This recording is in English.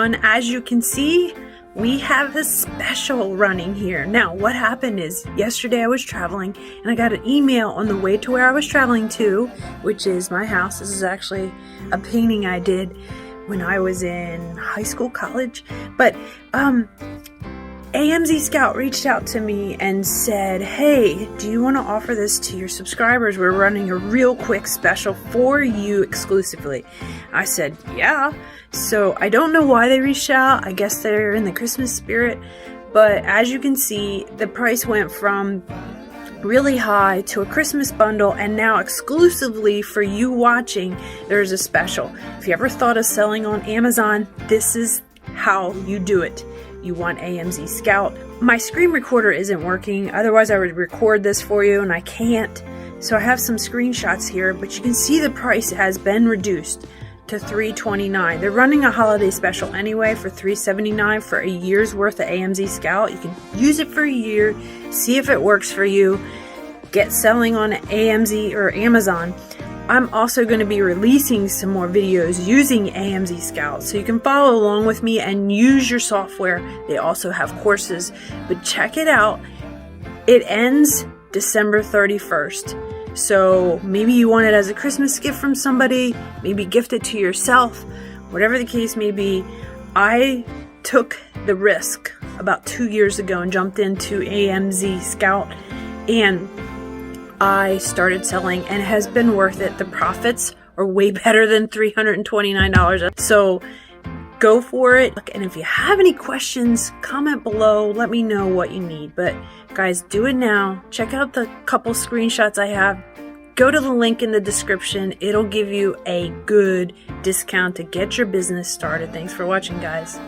everyone. As you can see, we have a special running here. Now, what happened is yesterday I was traveling and I got an email on the way to where I was traveling to, which is my house. This is actually a painting I did when I was in high school, college. But amzscout reached out to me and said, hey, do you want to offer this to your subscribers? We're running a real quick special for you exclusively. I said, yeah. So I don't know why they reached out. I guess they're in the Christmas spirit. But as you can see, the price went from really high to a Christmas bundle, and now exclusively for you watching, there's a special. If you ever thought of selling on Amazon, this is how you do it. You want amzscout. My screen recorder isn't working, otherwise I would record this for you, and I can't. So I have some screenshots here, but you can see the price has been reduced to $329. They're running a holiday special anyway for $379 for a year's worth of amzscout. You can use it for a year, see if it works for you, get selling on AMZ or Amazon. I'm also going to be releasing some more videos using amzscout, so you can follow along with me and use your software. They also have courses, but check it out. It ends December 31st. So maybe you want it as a Christmas gift from somebody, maybe gift it to yourself, whatever the case may be. I took the risk about 2 years ago and jumped into amzscout, and I started selling, and it has been worth it. The profits are way better than $329. So go for it. And if you have any questions, comment below. Let me know what you need. But guys, do it now. Check out the couple screenshots I have. Go to the link in the description. It'll give you a good discount to get your business started. Thanks for watching, guys.